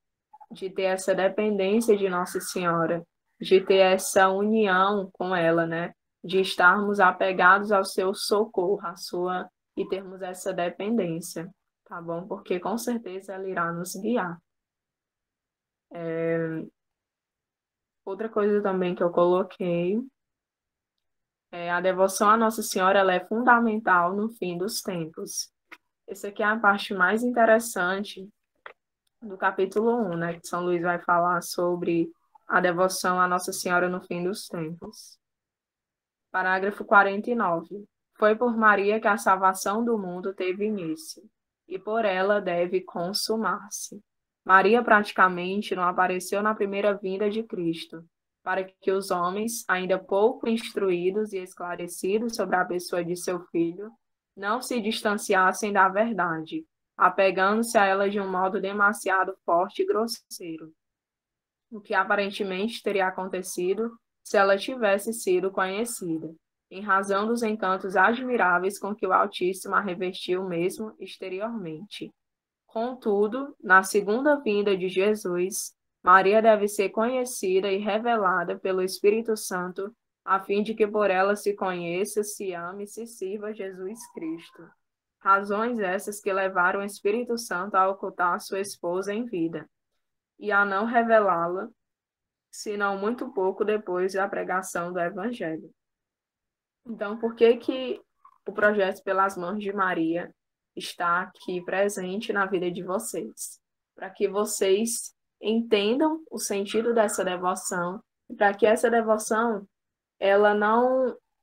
de ter essa dependência de Nossa Senhora, de ter essa união com ela, né? De estarmos apegados ao seu socorro, à sua, e termos essa dependência, tá bom? Porque com certeza ela irá nos guiar. Outra coisa também que eu coloquei A devoção à Nossa Senhora ela é fundamental no fim dos tempos. Essa aqui é a parte mais interessante do capítulo 1, né? Que São Luís vai falar sobre a devoção à Nossa Senhora no fim dos tempos. Parágrafo 49. Foi por Maria que a salvação do mundo teve início, e por ela deve consumar-se. Maria praticamente não apareceu na primeira vinda de Cristo, para que os homens, ainda pouco instruídos e esclarecidos sobre a pessoa de seu filho, não se distanciassem da verdade, apegando-se a ela de um modo demasiado forte e grosseiro, o que aparentemente teria acontecido se ela tivesse sido conhecida, em razão dos encantos admiráveis com que o Altíssimo a revestiu mesmo exteriormente. Contudo, na segunda vinda de Jesus, Maria deve ser conhecida e revelada pelo Espírito Santo, a fim de que por ela se conheça, se ame e se sirva Jesus Cristo. Razões essas que levaram o Espírito Santo a ocultar sua esposa em vida e a não revelá-la senão muito pouco depois da pregação do Evangelho. Então, por que que o projeto Pelas Mãos de Maria está aqui presente na vida de vocês? Para que vocês entendam o sentido dessa devoção, para que essa devoção ela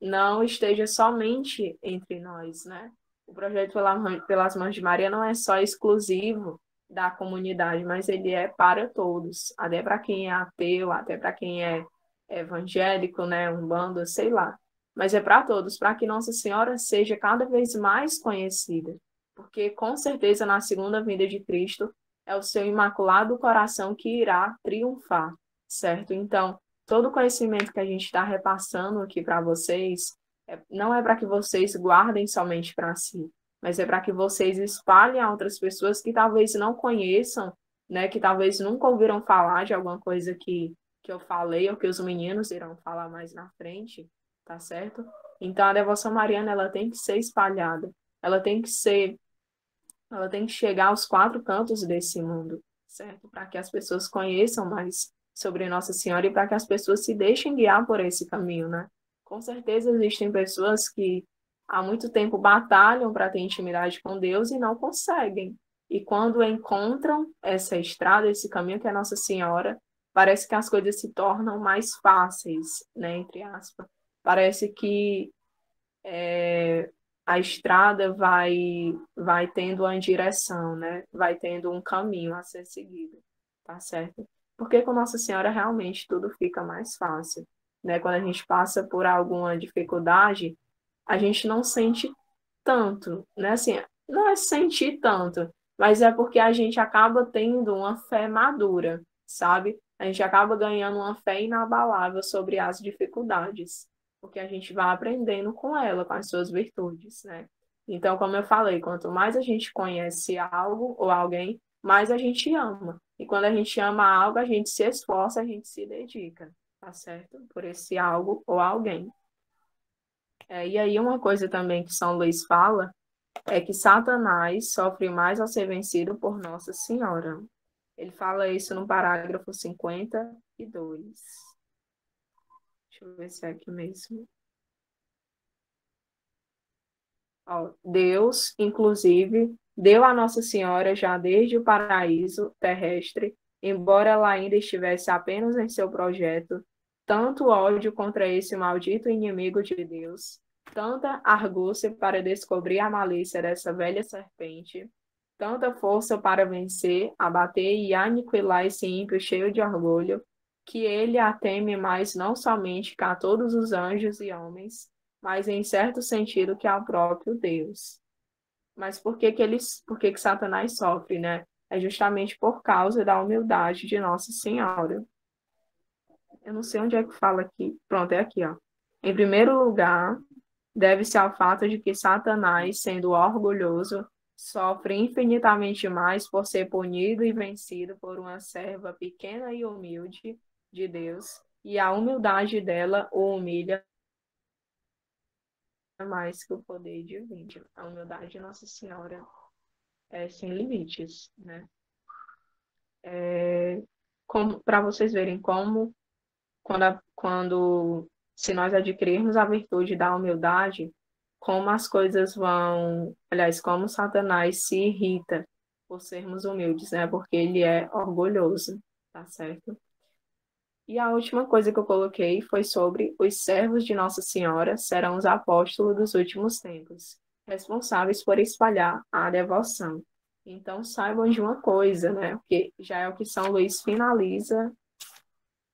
não esteja somente entre nós, né? O projeto Pelas Mãos de Maria não é só exclusivo da comunidade, mas ele é para todos, até para quem é ateu, até para quem é evangélico, né, umbanda, sei lá. Mas é para todos, para que Nossa Senhora seja cada vez mais conhecida, porque com certeza na segunda vinda de Cristo é o seu imaculado coração que irá triunfar, certo? Então, todo o conhecimento que a gente está repassando aqui para vocês não é para que vocês guardem somente para si, mas é para que vocês espalhem a outras pessoas que talvez não conheçam, né, que talvez nunca ouviram falar de alguma coisa que eu falei ou que os meninos irão falar mais na frente, tá certo? Então a devoção mariana ela tem que ser espalhada, ela tem que ser, ela tem que chegar aos quatro cantos desse mundo, certo? Para que as pessoas conheçam mais sobre Nossa Senhora e para que as pessoas se deixem guiar por esse caminho, né? Com certeza existem pessoas que há muito tempo batalham para ter intimidade com Deus e não conseguem. E quando encontram essa estrada, esse caminho que é Nossa Senhora, parece que as coisas se tornam mais fáceis, né? Entre aspas. Parece que a estrada vai tendo uma direção, né? Vai tendo um caminho a ser seguido, tá certo? Porque com Nossa Senhora realmente tudo fica mais fácil, né? Quando a gente passa por alguma dificuldade, a gente não sente tanto, né? Assim, não é sentir tanto, mas é porque a gente acaba tendo uma fé madura, sabe? A gente acaba ganhando uma fé inabalável sobre as dificuldades, porque a gente vai aprendendo com ela, com as suas virtudes, né? Então, como eu falei, quanto mais a gente conhece algo ou alguém, mais a gente ama. E quando a gente ama algo, a gente se esforça, a gente se dedica, tá certo? Por esse algo ou alguém. E aí, uma coisa também que São Luís fala é que Satanás sofre mais ao ser vencido por Nossa Senhora. Ele fala isso no parágrafo 52. Deixa eu ver se é aqui mesmo. Ó, Deus, inclusive, deu a Nossa Senhora já desde o paraíso terrestre, embora ela ainda estivesse apenas em seu projeto, tanto ódio contra esse maldito inimigo de Deus, tanta argúcia para descobrir a malícia dessa velha serpente, tanta força para vencer, abater e aniquilar esse ímpio cheio de orgulho, que ele a teme mais não somente que a todos os anjos e homens, mas em certo sentido que ao próprio Deus. Mas por que que Satanás sofre, né? É justamente por causa da humildade de Nossa Senhora. Eu não sei onde é que fala aqui. Pronto, é aqui, ó. Em primeiro lugar, deve-se ao fato de que Satanás, sendo orgulhoso, sofre infinitamente mais por ser punido e vencido por uma serva pequena e humilde de Deus, e a humildade dela o humilha mais que o poder divino. A humildade de Nossa Senhora é sem limites, né? Como para vocês verem como quando se nós adquirirmos a virtude da humildade, como as coisas vão, aliás, como Satanás se irrita por sermos humildes, né? Porque ele é orgulhoso, tá certo? E a última coisa que eu coloquei foi sobre os servos de Nossa Senhora serão os apóstolos dos últimos tempos, responsáveis por espalhar a devoção. Então saibam de uma coisa, né? Porque já é o que São Luís finaliza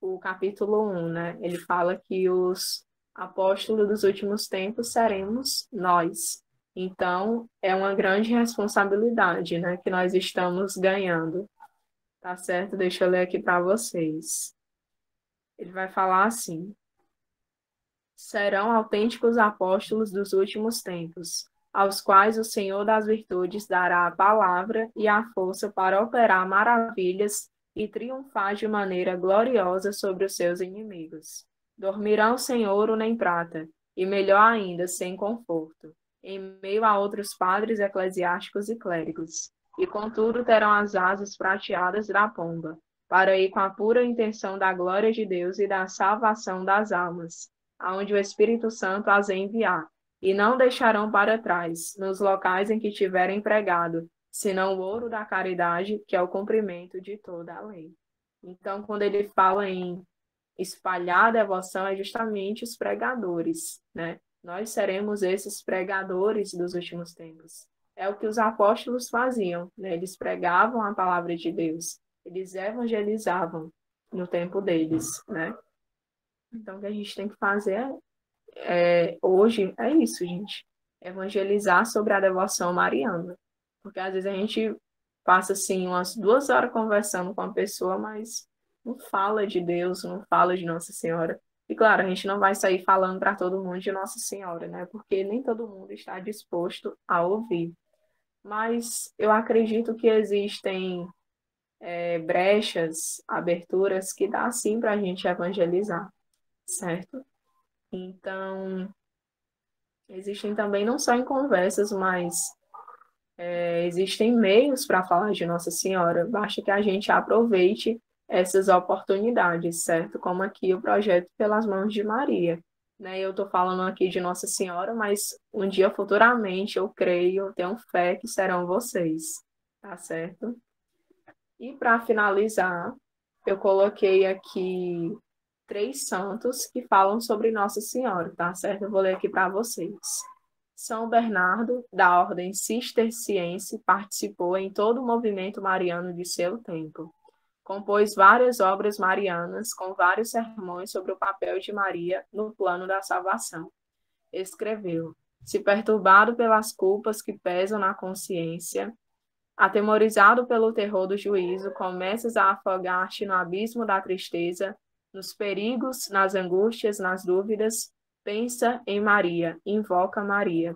o capítulo 1, né? Ele fala que os apóstolos dos últimos tempos seremos nós. Então, é uma grande responsabilidade, né, que nós estamos ganhando. Tá certo? Deixa eu ler aqui para vocês. Ele vai falar assim: serão autênticos apóstolos dos últimos tempos, aos quais o Senhor das virtudes dará a palavra e a força para operar maravilhas e triunfar de maneira gloriosa sobre os seus inimigos. Dormirão sem ouro nem prata, e melhor ainda, sem conforto, em meio a outros padres eclesiásticos e clérigos, e contudo terão as asas prateadas da pomba, para ir com a pura intenção da glória de Deus e da salvação das almas, aonde o Espírito Santo as enviar, e não deixarão para trás, nos locais em que tiverem pregado, senão o ouro da caridade, que é o cumprimento de toda a lei. Então, quando ele fala em espalhar a devoção, é justamente os pregadores, né? Nós seremos esses pregadores dos últimos tempos. É o que os apóstolos faziam, né? Eles pregavam a palavra de Deus, eles evangelizavam no tempo deles, né? Então, o que a gente tem que fazer hoje é isso, gente. Evangelizar sobre a devoção mariana. Porque às vezes a gente passa assim umas 2 horas conversando com a pessoa, mas não fala de Deus, não fala de Nossa Senhora. E claro, a gente não vai sair falando para todo mundo de Nossa Senhora, né? Porque nem todo mundo está disposto a ouvir. Mas eu acredito que existem brechas, aberturas que dá sim para a gente evangelizar, certo? Então, existem também, não só em conversas, mas existem meios para falar de Nossa Senhora. Basta que a gente aproveite essas oportunidades, certo? Como aqui o projeto Pelas Mãos de Maria. Né? Eu estou falando aqui de Nossa Senhora, mas um dia futuramente eu creio, eu tenho fé que serão vocês, tá certo? E para finalizar, eu coloquei aqui 3 santos que falam sobre Nossa Senhora, tá certo? Eu vou ler aqui para vocês. São Bernardo, da ordem cisterciense, participou em todo o movimento mariano de seu tempo. Compôs várias obras marianas com vários sermões sobre o papel de Maria no plano da salvação. Escreveu: se perturbado pelas culpas que pesam na consciência, atemorizado pelo terror do juízo, começas a afogar-te no abismo da tristeza, nos perigos, nas angústias, nas dúvidas, pensa em Maria, invoca Maria.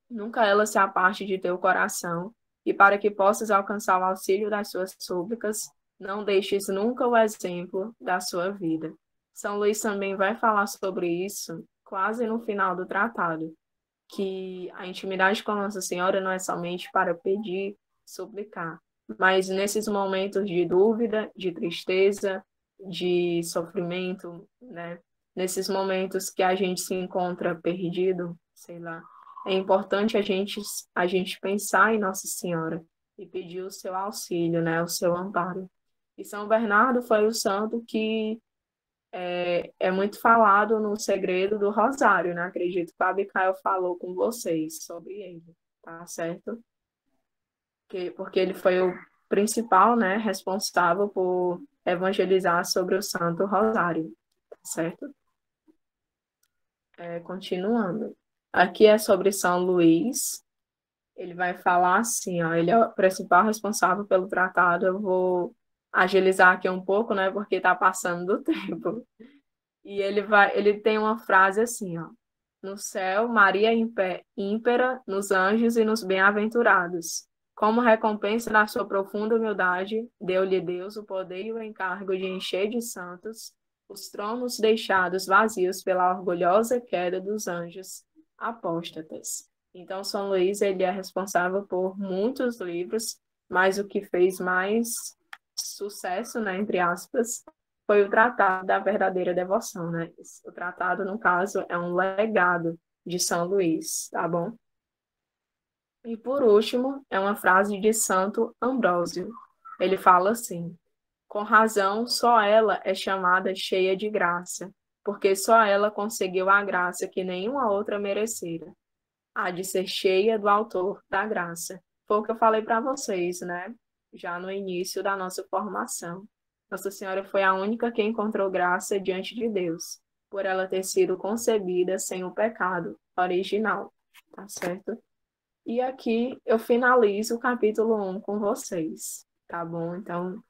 Nunca ela se aparte de teu coração, e para que possas alcançar o auxílio das suas súplicas, não deixes nunca o exemplo da sua vida. São Luís também vai falar sobre isso quase no final do tratado, que a intimidade com Nossa Senhora não é somente para pedir, suplicar, mas nesses momentos de dúvida, de tristeza, de sofrimento, né? Nesses momentos que a gente se encontra perdido, sei lá, é importante a gente pensar em Nossa Senhora e pedir o seu auxílio, né? O seu amparo. E São Bernardo foi o santo que é muito falado no segredo do Rosário, né? Acredito que o Abigail falou com vocês sobre ele, tá certo? Porque ele foi o principal, né, responsável por evangelizar sobre o Santo Rosário, tá certo? Continuando. Aqui é sobre São Luís. Ele vai falar assim, ó, ele é o principal responsável pelo tratado. Eu vou agilizar aqui um pouco, né, porque está passando do tempo. E ele tem uma frase assim, ó: no céu, Maria ímpera, nos anjos e nos bem-aventurados. Como recompensa da sua profunda humildade, deu-lhe Deus o poder e o encargo de encher de santos os tronos deixados vazios pela orgulhosa queda dos anjos apóstatas. Então, São Luís, ele é responsável por muitos livros, mas o que fez mais sucesso, né, entre aspas, foi o Tratado da Verdadeira Devoção, né? O tratado, no caso, é um legado de São Luís, tá bom? E por último, é uma frase de Santo Ambrósio. Ele fala assim: com razão, só ela é chamada cheia de graça, porque só ela conseguiu a graça que nenhuma outra merecera. Há de ser cheia do autor da graça. Foi o que eu falei para vocês, né? Já no início da nossa formação. Nossa Senhora foi a única que encontrou graça diante de Deus, por ela ter sido concebida sem o pecado original, tá certo? E aqui eu finalizo o capítulo 1 com vocês, tá bom? Então,